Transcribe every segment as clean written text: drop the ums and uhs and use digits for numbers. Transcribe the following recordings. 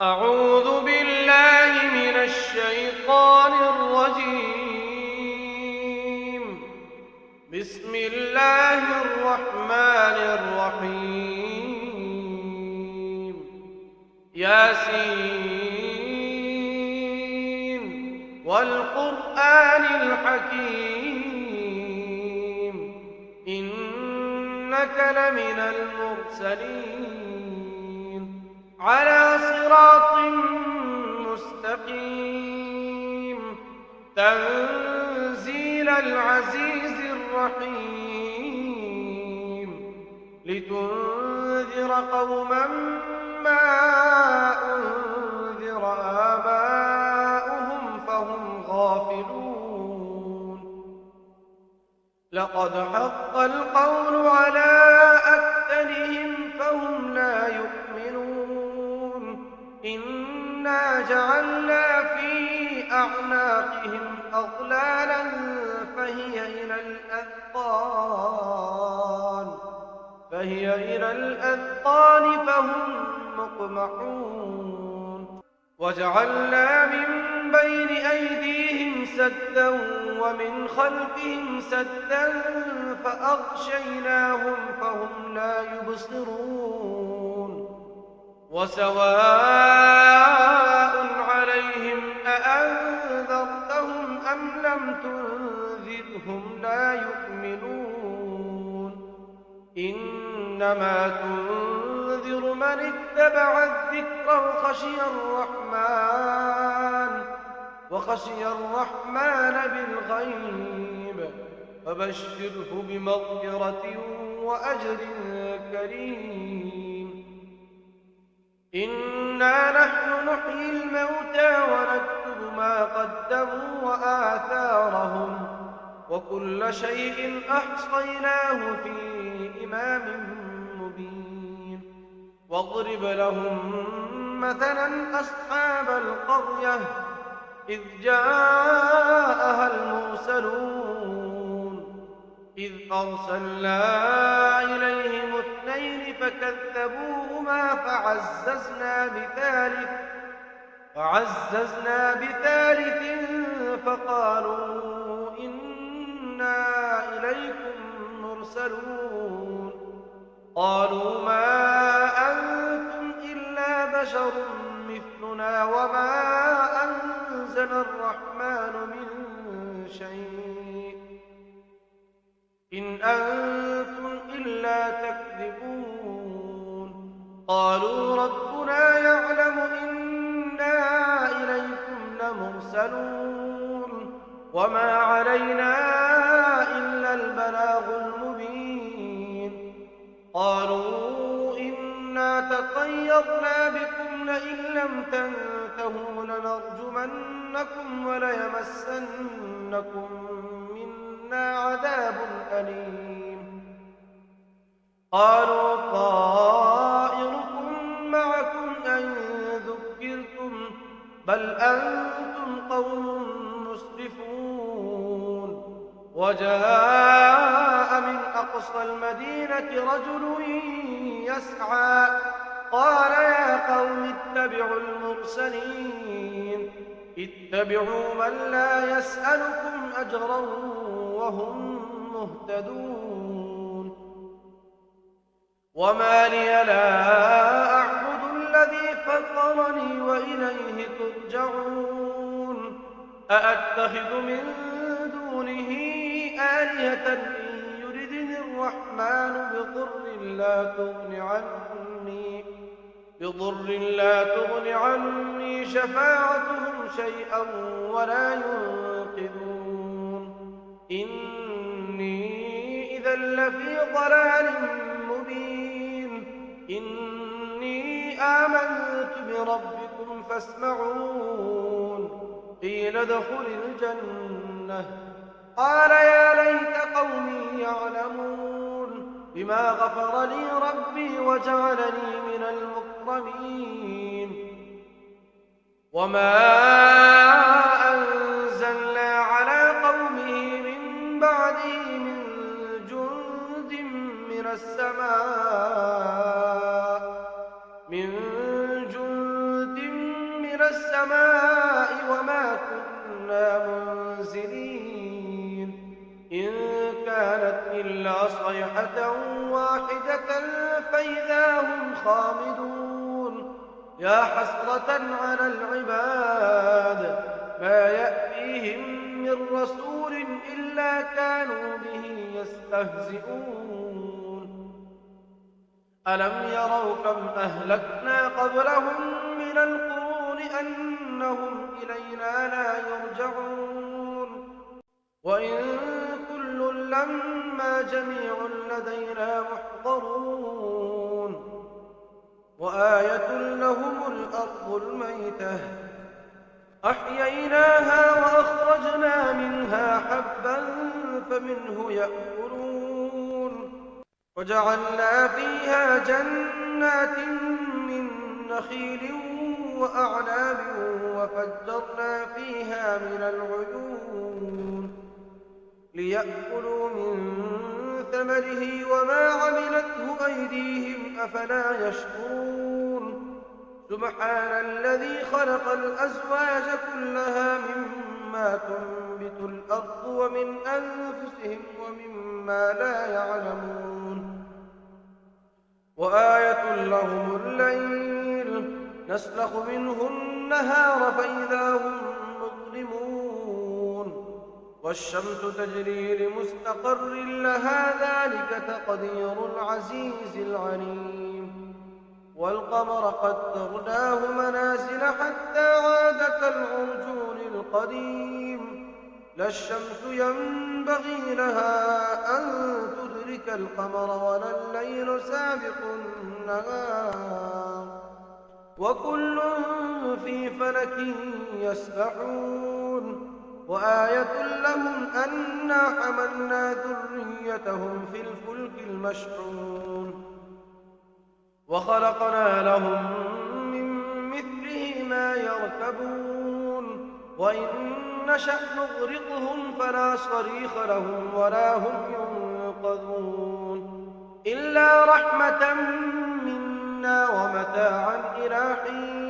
أعوذ بالله من الشيطان الرجيم. بسم الله الرحمن الرحيم. ياسين والقرآن الحكيم إنك لمن المرسلين على صراط مستقيم تنزيل العزيز الرحيم لتنذر قوما ما أنذر آباؤهم فهم غافلون. لقد حق القول على أكثرهم فهم لا يؤمنون. إنا جعلنا في أعناقهم أغلالا فهي إلى الأذقان فهم مقمحون. وجعلنا من بين أيديهم سدا ومن خلفهم سدا فأغشيناهم فهم لا يبصرون. وسواء عليهم أأنذرتهم أم لم تنذرهم لا يؤمنون. إنما تنذر من اتبع الذكر وخشي الرحمن بالغيب فبشره بمغفرة وأجر كريم. إنا نحن نحيي الموتى ونكتب ما قدموا وآثارهم وكل شيء أحصيناه في إمام مبين. واضرب لهم مثلا أصحاب القرية إذ جاءها المرسلون إذ أرسلنا إليهم اثنين فكذبوهما فعززنا بثالث فقالوا إنا إليكم مرسلون. قالوا ما أنتم إلا بشر مثلنا وما أنزل الرحمن من شيء إن أنتم إلا تكذبون. قالوا ربنا يعلم إنا إليكم لمرسلون وما علينا إلا البلاغ المبين. قالوا إنا تطيرنا بكم لئن لم تنتهوا لنرجمنكم وليمسنكم منا عذاب أليم. قالوا طائركم معكم أن ذكرتم بل أنتم قوم مسرفون. وجاء من أقصى المدينة رجل يسعى قال يا قوم اتبعوا المرسلين اتبعوا من لا يسألكم أجرا وهم مهتدون. وما لي لا أعبد الذي فطرني وإليه ترجعون. أأتخذ من دونه آلهة إن يردني الرحمن بضر لا تغن عني شفاعتهم شيئا ولا ينقذون. إني إذا لفي ضلال مبين. إني آمنت بربكم فاسمعون. قيل ادخل الجنة قال يا ليت قومي يعلمون بما غفر لي ربي وجعلني من المكرمين. وما أنزلنا على قومه من بعده من جند من السماء من جند من السماء وما كنا منزلين إن كانت إلا صيحة واحدة فإذا هم خامدون يا حسرة على العباد ما يأتيهم من رسول إلا كانوا به يستهزئون ألم يروا كم أهلكنا قبلهم من القرون أنهم إلينا لا يرجعون وإن كل لما جميع لدينا محضرون وآية لهم الأرض الميتة أحييناها وأخرجنا منها حبا فمنه يأكلون وجعلنا فيها جنات من نخيل وأعناب وفجرنا فيها من العيون ليأكلوا من ثمره وما عملته أيديهم أفلا يشكرون سبحان الذي خلق الأزواج كلها مما تنبت الأرض ومن أنفسهم ومما لا يعلمون وآية لهم الليل نسلخ منه النهار فإذا هم مظلمون والشمس تجري لمستقر لها ذلك تقدير العزيز العليم والقمر قدرناه منازل حتى عاد كالعرجون القديم لا الشمس ينبغي لها أن تدرك القمر ولا الليل سابق النهار وكل في فلك يسبحون وآية لهم أنا حملنا ذريتهم في الفلك المشحون وخلقنا لهم من مثله ما يركبون وإن نشأ نغرقهم فلا صريخ لهم ولا هم ينقذون إلا رحمة منا ومتاعا إلى حين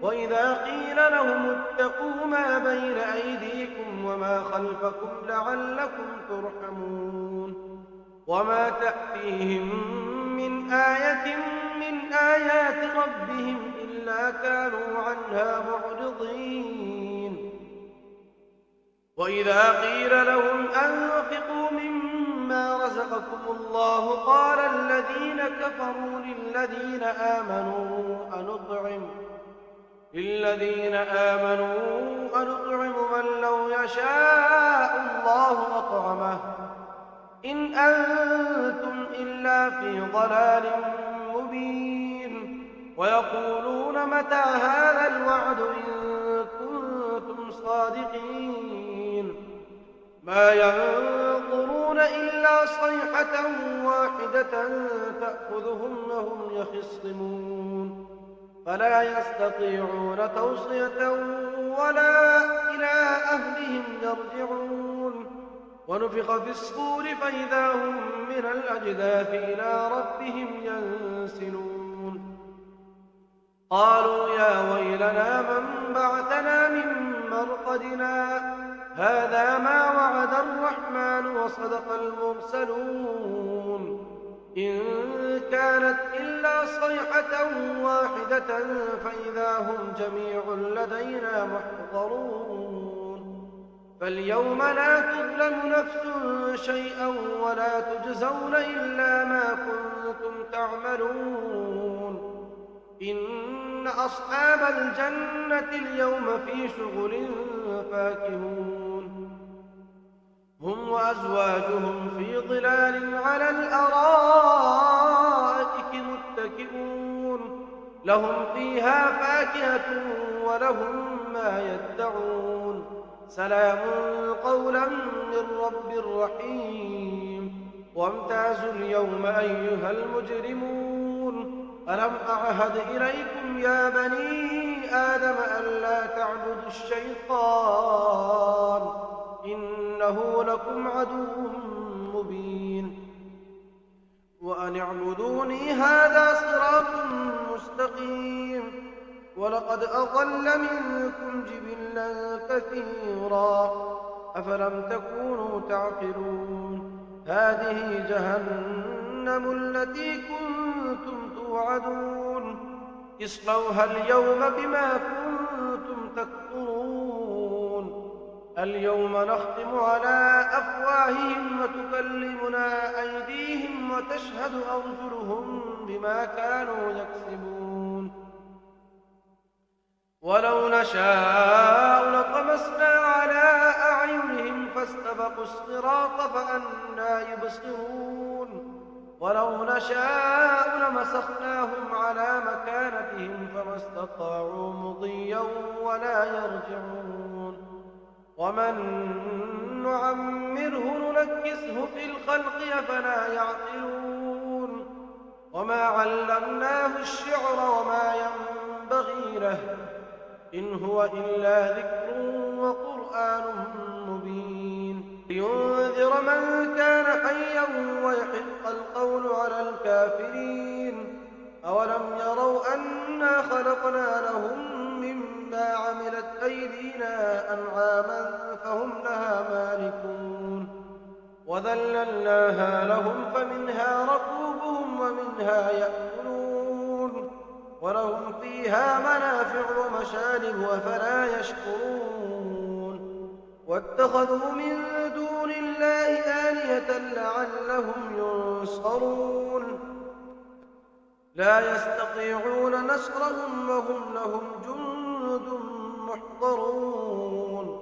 وإذا قيل لهم اتقوا ما بين أيديكم وما خلفكم لعلكم ترحمون وما تأتيهم من آية من آيات ربهم إلا كانوا عنها معرضين وإذا قيل لهم أنفقوا مما رزقكم الله قال الذين كفروا للذين أنطعم من لو يشاء الله أطعمه إن أنتم إلا في ضلال مبين ويقولون متى هذا الوعد إن كنتم صادقين ما ينظرون إلا صيحة واحدة تأخذهم وهم يخصمون فلا يستطيعون توصية ولا إلى أهلهم يرجعون ونفخ في الصور فإذا هم من الأجداث إلى ربهم ينسلون قالوا يا ويلنا من بعثنا من مرقدنا هذا ما وعد الرحمن وصدق المرسلون إن كانت إلا صيحة واحدة فإذا هم جميع لدينا محضرون فاليوم لا تظلم نفس شيئا ولا تجزون إلا ما كنتم تعملون إن أصحاب الجنة اليوم في شغل فاكهون هم وأزواجهم في ظلال على الأرائك متكئون لهم فيها فاكهة ولهم ما يدعون سلام قولا من رب رحيم وامتازوا اليوم أيها المجرمون ألم أعهد إليكم يا بني آدم ألا تعبدوا الشيطان إنه لكم عدو مبين وأن اعبدوني هذا صراط مستقيم ولقد أضل منكم جبلا كثيرا أفلم تكونوا تعقلون هذه جهنم التي كنتم توعدون اصلوها اليوم بما كنتم تكفرون اليوم نختم على أفواههم وتكلمنا أيديهم وتشهد أرجلهم بما كانوا يكسبون ولو نشاء لطمسنا على أعينهم فاستبقوا الصراط فأنى يبصرون ولو نشاء لمسخناهم على مكانتهم فما استطاعوا مضيا ولا يرجعون ومن نعمره ننكسه في الخلق أفلا يعقلون وما علمناه الشعر وما ينبغي له إن هو إلا ذكر وقرآن مبين لينذر من كان حيا ويحق القول على الكافرين أولم يروا أنا خلقنا لهم مما عملت أيدينا أنعاما فهم لها مالكون وذللناها لهم فمنها ركوبهم ومنها يأكلون ولهم فيها منافع ومشارب أفلا يشكرون واتخذوا من دون الله آلهة لعلهم ينصرون لا يستطيعون نصرهم وهم لهم جند محضرون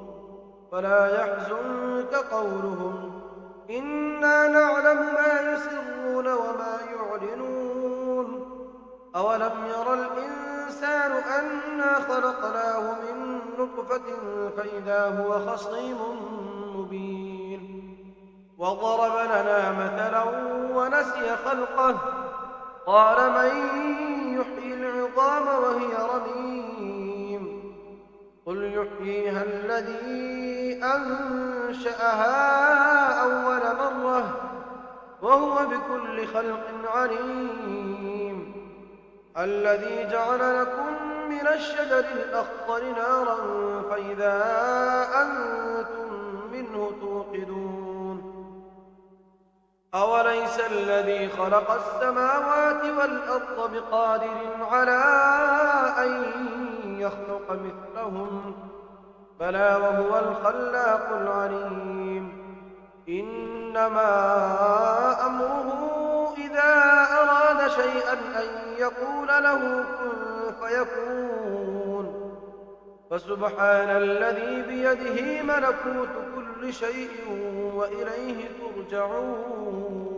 فلا يحزنك قولهم إنا نعلم ما يسرون وما يعلنون أولم ير الإنسان أنا خلقناه من نطفة فإذا هو خصيم مبين وضرب لنا مثلا ونسي خلقه قال من يحيي العظام وهي رميم قل يحييها الذي أنشأها أول مرة وهو بكل خلق عليم الذي جعل لكم من الشجر الأخضر نارا فإذا أنتم منه توقدون أوليس الذي خلق السماوات والأرض بقادر على أن يخلق مثلهم بلى وهو الخلاق العليم إنما أمره إذا أراد شيئا أن يقول له كن فيكون فسبحان الذي بيده ملكوت كل شيء وإليه ترجعون